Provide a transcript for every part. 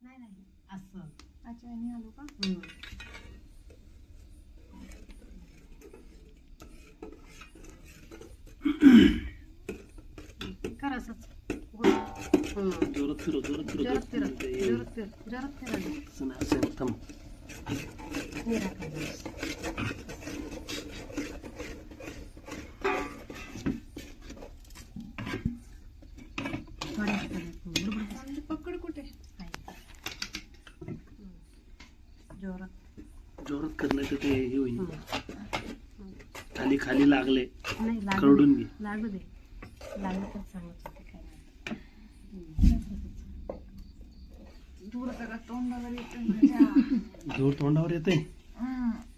नाही नाही असं. अच्छा आणि आलो का? कर असंच. जोरात फिरव जोरात फिरव जोरात फिरव जोरात फिरव. थांब. निरा कर. पकड कुठे? जोरात जोरात करण्यात ते हे होईल. खाली खाली लागले नाही खरडून घे. लागू दे. लागलं तर सांगत होते काय नाही. दूर सगळं तोंडावर येतं माझ्या. जोर तोंडावर येते.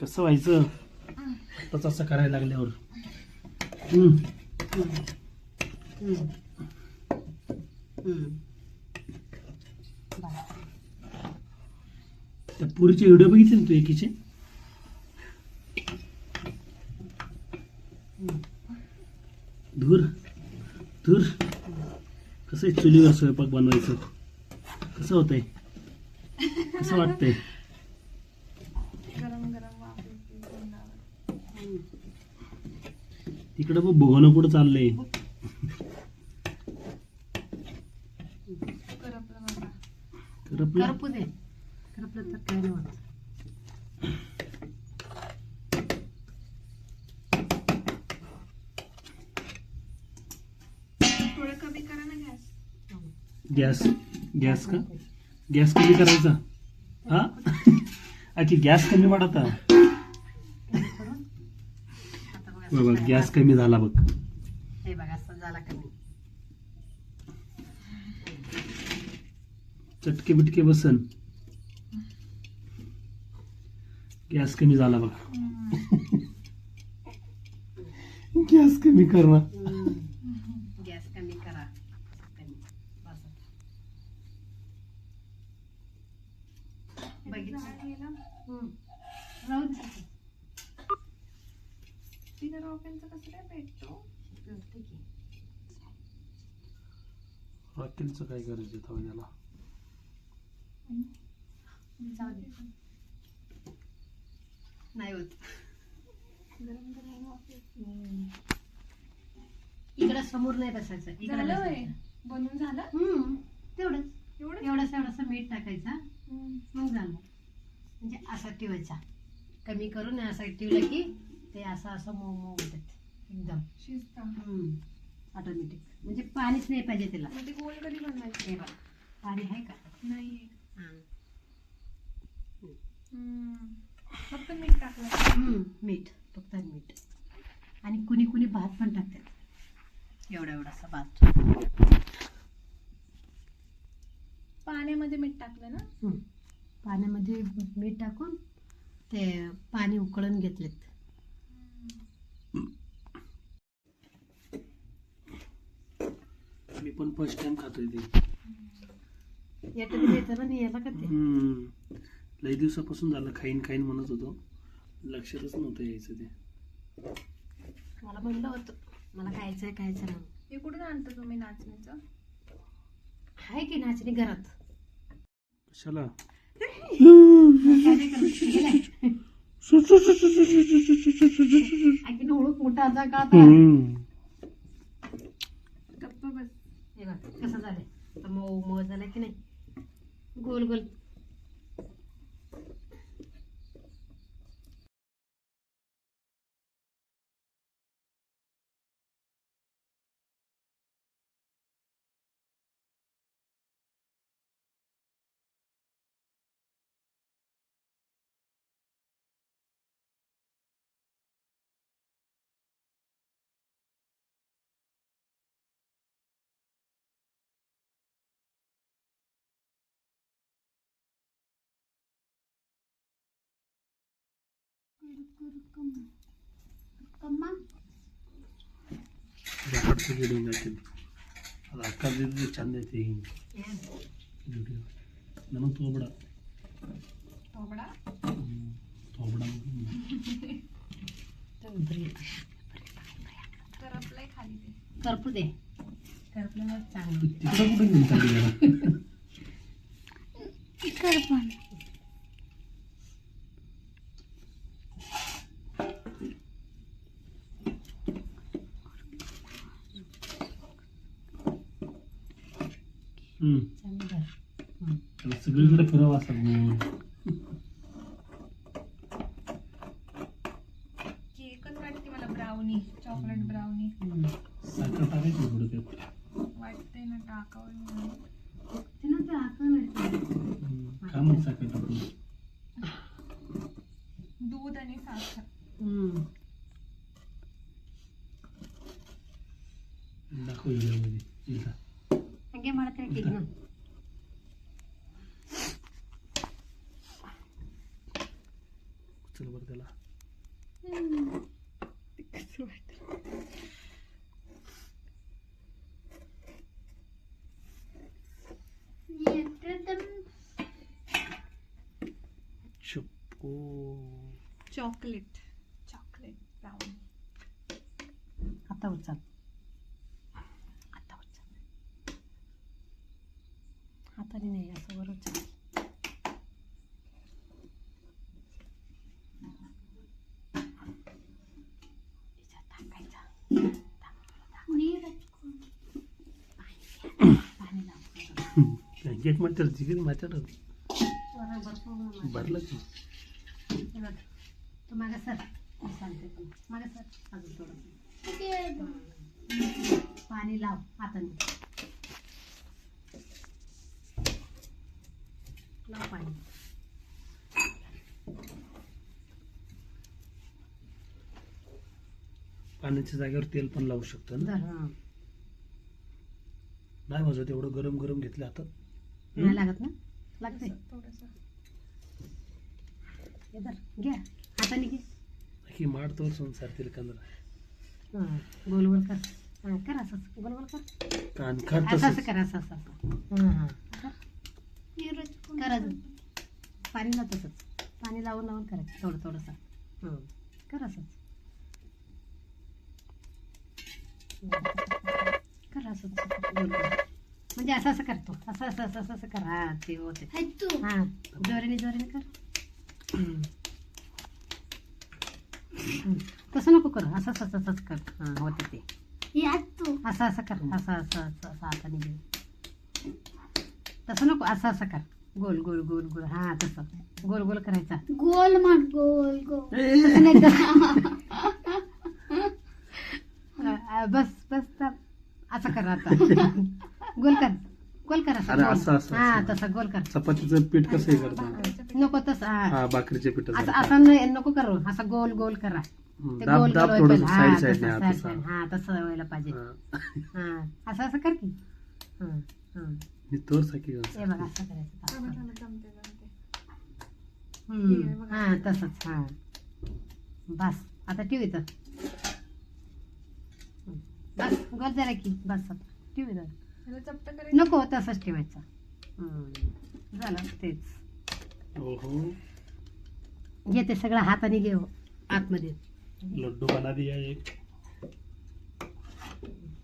कसं व्हायचं आताच असं करायला लागल्यावर. त्या पुरीचे व्हिडिओ बघितले ना तू एकीचे? धूर धूर कसं आहे चुलीवर स्वयंपाक बनवायचं? कसं होतंय? कसं वाटतंय? गरम गरम वाफ येते तोंडावर. तिकडं बघ भगवणं कुठं चाललंय. करपलं मला. करपलं करपू दे. करपलं तर काय नाही होत. थोडं कमी करा ना गॅस. गॅस गॅस का गॅस कमी करायचा? हा अच्छा गॅस कमी वाढता करून आता बघा बाबा गॅस कमी झाला बघ. हे बघा असं झाला कमी. चटके बिटके बसन. गॅस कमी झाला बघ. गॅस कमी कर ना. गॅस कमी करा. कमी बस. बघितलं राहू दे. तिथं रॉकेलचं कसं काय भेटतो? ठीक आहे. रॉकेलचं काय करायचं तेव्हा याला? जाऊ दे. नाही होत. गरम गरम वाफ येते. इकडं समोर नाही बसायचं. इकडे झालं होय? बसायचं. बनवून झालं? तेवढंच एवढं एवढंसं मीठ टाकायचं. मग झालं. म्हणजे असा ठेवायचा. कमी करून असा ठेवलं की ते असं असं मऊ मऊ होतात एकदम शिजता. ऑटोमॅटिक. म्हणजे पाणीच नाही पाहिजे त्याला. मग ते गोल कधी बनवायचं? हे बघा पाणी आहे का? नाही. हां. फक्त मीठ टाकलं. मीठ फक्त मीठ. आणि कुणी कुणी भात पण टाकतात. एवढा एवढासा भात. पाण्यामध्ये मीठ टाकलं ना? पाण्यामध्ये मीठ टाकून ते पाणी उकळून घेतलेत. मी पण फर्स्ट टाइम खातोय ते. येतं ते येतं ना याला का ते. लई दिवसापासून झालं खाईन खाईन म्हणत होतो. लक्षातच नव्हतं यायचं ते. मला म्हणलं होतं मला खायचंय खायचं नाही. हे कुठून आणता तुम्ही नाचणीचं? आहे की नाचणी घरात. कशाला? ओळख मोठा का गप्प बस. हे बघ कसं झालंय. आता मऊ मऊ झालं की नाही. गोल गोल. जाकडचं गिडून जातील. आता अक्का दिली छान देते व्हिडिओ. मग थोबडा थोबडा. थोबडा करपलंय खाली ते. करपू दे. करपल्यावर चांगलं. तिकडं कुठे घेऊन चालली जरा? कर पण चांगलं धर. त्याला सगळीकडे फिरव असं गोल. केकच वाटते मला ब्राउनी चॉकलेट ब्राउनी साखर टाकायची थोडं त्यात. वाटते ना टाकावं म्हणून. ते ना ते आकण आहे. का मग साखर टाकून दूध आणि साखर दाखव व्हिडिओमध्ये एकदा. ಹಂಗೆ ಮಾಡ್ತಾರೆ ಕೇಕ್ನ. चल बरं त्याला. चप्पू. चॉकलेट चॉकलेट ब्राउनी आता उचल. आता उचल. हाताने नाही असं वर उचल. याच्यात टाकायचा. पाणी लाव. केक मात्र जिगीर मात्र भरलं की तू मागे सर. मी सांगते तुला. मागे सर अजून थोडंसं. पाणी लाव हाताने. लाव पाणी. पाण्याच्या जागेवर तेल पण लावू शकतो ना. धर. हां. नाही माझं तेवढं गरम गरम घेतलं हातात. नाही लागत ना. लागते. थोडस हे धर. घ्या हाताने घे. की माड तोर संसारतील कंदरा. हां गोल गोल कर. हां कर असंच गोल गोल कर. कान खात असं असं तसंच. कर असं असं असं. हां हां कर अजून. पाणी लाव तसंच. पाणी लावून लावून करायचं थोडं थोडंसं. हां कर असंच. कर असं गोल गोल. म्हणजे असं असं करतो. असं असं असं असं असं कर. हां ते होते. हां जोराने जोराने कर. तसं नको कर. असं असं असंच कर. हां होते ते. असं असं कर. असं असं असं असं हाताने घे. तसं नको. असं असं कर. गोल गोल गोल गोल. हां तसं गोल गोल करायचा. गोल म्हण गोल गोल तसं नाही तर. बस बस तर. असं कर आता. गोल कर. गोल कर असं अरे गोल. असं असं हां असं. तसं गोल कर. चपातीचं पीठ कसं हे करतात. नको तसं. हां हा भाकरीच्या असं पिठाचं. असं नाही नको करू. असं गोल गोल करा. ते दाब गोल दाब गोल थोडस व्हायला. साईड हां साईडने तसं हात side side. हां तसं व्हायला पाहिजे. हां असं असं कर की. हां हां मी तोर साकी हे बघा असं करायचं. जमते जमते हां तसंच. हां बस आता ठेव इथं. बस गोल झाला की बस आता ठेव इथं. त्याला चपट करायचं नको तसंच ठेवायचं. झालं तेच. ओहो घे ते सगळं हाताने घे आतमध्ये. लड्डू बना दिया एक.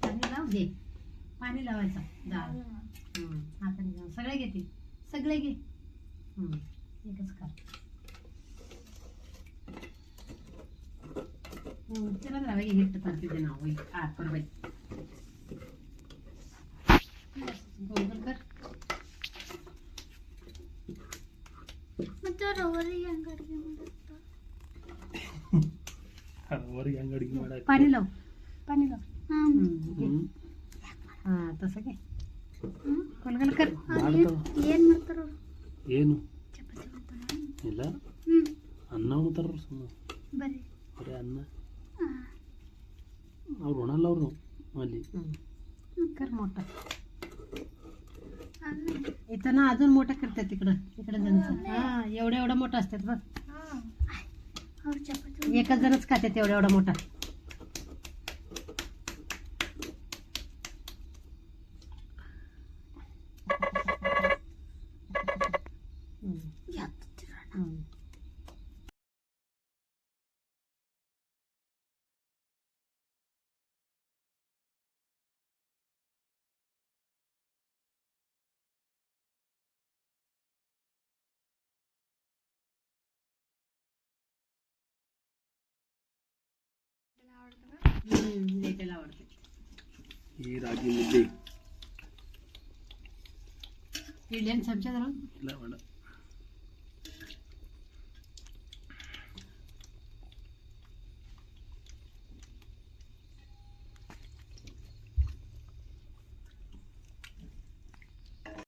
पाणी लाव घे. पाणी लावायचं डाळ. हाताने घे. सगळे घेते. सगळे घे. एकच कर. चला राहावे हिट करते नाव बरोबर. गोल गोल कर. वरी अंगडी माडा. पाणी लाव. पाणी लाव. घे. हां तसं घे. गोल गोल कर. ಏನು ಇಲ್ಲ ಅನ್ನ ಉಣ್ತಾರ ಬರೀ ಅನ್ನ ಅವ್ರು ಉಣಲ್ಲ ಅವರು ಅಲ್ಲಿ. कर मोठा. इथं ना अजून मोठं करतात तिकडं. इकडं जणचं. हां एवढं एवढं मोठं असतात बघ. एकच जणच खातात एवढा एवढा मोठा. लेटेला आवडते. ही रागी मुद्दे इडली आणि चमचा धरून हिला म्हणा